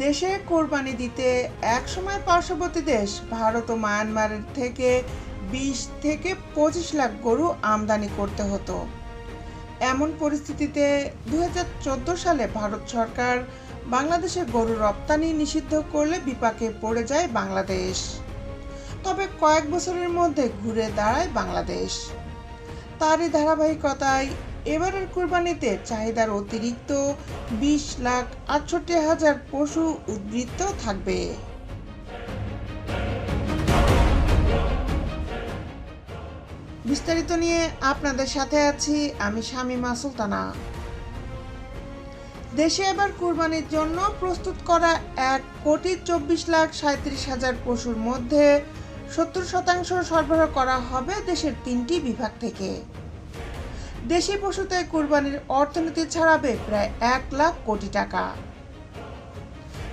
দেশে কোরবানি দিতে একসময় পার্শ্ববর্তী দেশ ভারত ও মায়ানমারের থেকে 20 থেকে 25 লাখ গরু আমদানি করতে হতো। এমন পরিস্থিতিতে 2014 সালে ভারত সরকার বাংলাদেশে গরু রপ্তানি নিষিদ্ধ করলে বিপাকে পড়ে যায় বাংলাদেশ। তবে কয়েক বছরের মধ্যে ঘুরে দাঁড়ায় বাংলাদেশ। তারই ধারাবাহিকতায় এবারের কুরবানিতে চাহিদার অতিরিক্ত 20,68,000 পশু উদ্বৃত্ত থাকবে। বিস্তারিত নিয়ে আপনাদের সাথে আছি আমি শামীমা সুলতানা। দেশে এবার কুরবানির জন্য প্রস্তুত করা 1,24,37,000 পশুর মধ্যে 70% সরবরাহ করা হবে দেশের 3টি বিভাগ থেকে। দেশি পশুতে কুরবানির অর্থনীতি ছাড়াবে প্রায় 1 লাখ কোটি টাকা।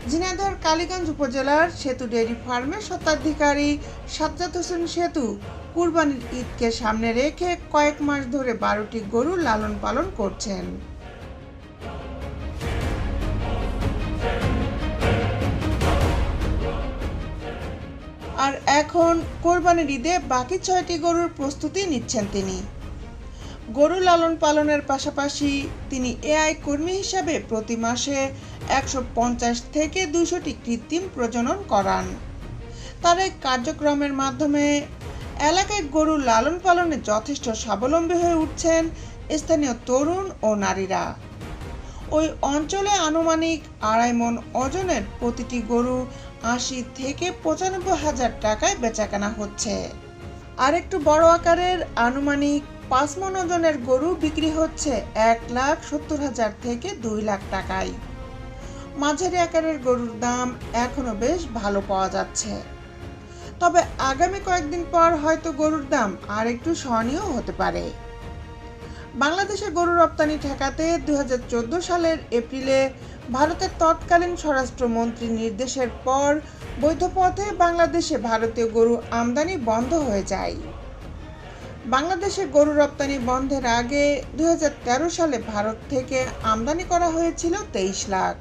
ঝিনাইদহের কালীগঞ্জ উপজেলার সেতু ডেইরি ফার্মের স্বত্বাধিকারী সাজ্জাদ হোসেন সেতু কুরবানির ঈদকে সামনে রেখে কয়েক মাস ধরে 12টি গরু লালন পালন করছেন। আর এখন কোরবানির ঈদে বাকি 6টি গরুর প্রস্তুতি নিচ্ছেন তিনি। গরু লালন পালনের পাশাপাশি তিনি এআই কর্মী হিসাবে প্রতি মাসে 150 থেকে 200টি কৃত্রিম প্রজনন করান। তার এই কার্যক্রমের মাধ্যমে এলাকায় গরু লালন পালনে যথেষ্ট স্বাবলম্বী হয়ে উঠছেন স্থানীয় তরুণ ও নারীরা। ওই অঞ্চলে আনুমানিক 2.5 মণ ওজনের প্রতিটি গরু 80 থেকে 95 হাজার টাকায় বেচাকেনা হচ্ছে। আর একটু বড় আকারের আনুমানিক 5 মণ ওজনের গরু বিক্রি হচ্ছে 1,70,000 থেকে 2 লাখ টাকায়। মাঝারি আকারের গরুর দাম এখনো বেশ ভালো পাওয়া যাচ্ছে। তবে আগামী কয়েকদিন পর হয়তো গরুর দাম আর একটু সহনীয় হতে পারে। বাংলাদেশে গরু রপ্তানি ঠেকাতে 2014 সালের এপ্রিলে ভারতের তৎকালীন স্বরাষ্ট্রমন্ত্রীর নির্দেশের পর বৈধ পথে বাংলাদেশে ভারতীয় গরু আমদানি বন্ধ হয়ে যায়। বাংলাদেশে গরু রপ্তানি বন্ধের আগে 2013 সালে ভারত থেকে আমদানি করা হয়েছিল 23 লাখ।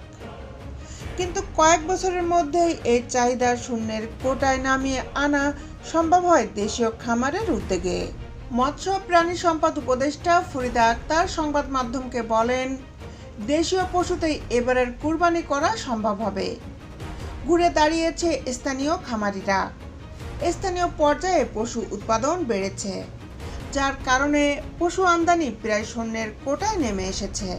কিন্তু কয়েক বছরের মধ্যেই এই চাহিদা শূন্যের কোটায় নামিয়ে আনা সম্ভব হয় দেশীয় খামারের উদ্যোগে। মৎস্য প্রাণী সম্পদ উপদেষ্টা ফরিদা আক্তার সংবাদ মাধ্যমকে বলেন, দেশীয় পশুতেই এবারের কুরবানি করা সম্ভব হবে। ঘুরে দাঁড়িয়েছে স্থানীয় খামারিরা। স্থানীয় পর্যায়ে পশু উৎপাদন বেড়েছে, যার কারণে পশু আমদানি প্রায় শূন্যের কোটায় নেমে এসেছে।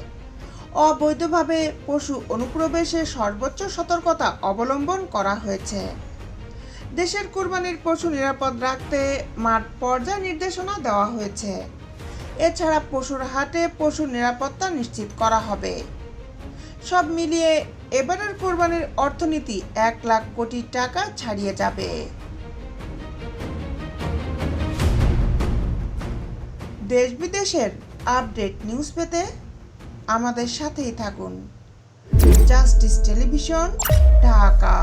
অবৈধভাবে পশু অনুপ্রবেশে সর্বোচ্চ সতর্কতা অবলম্বন করা হয়েছে। দেশের কুরবানির পশু নিরাপদ রাখতে মাঠ পর্যায়ে নির্দেশনা দেওয়া হয়েছে। এছাড়া পশুর হাটে পশুর নিরাপত্তা নিশ্চিত করা হবে। সব মিলিয়ে এবারের কুরবানির অর্থনীতি 1 লাখ কোটি টাকা ছাড়িয়ে যাবে। দেশ বিদেশের আপডেট নিউজ পেতে আমাদের সাথেই থাকুন। Justice television, Dhaka.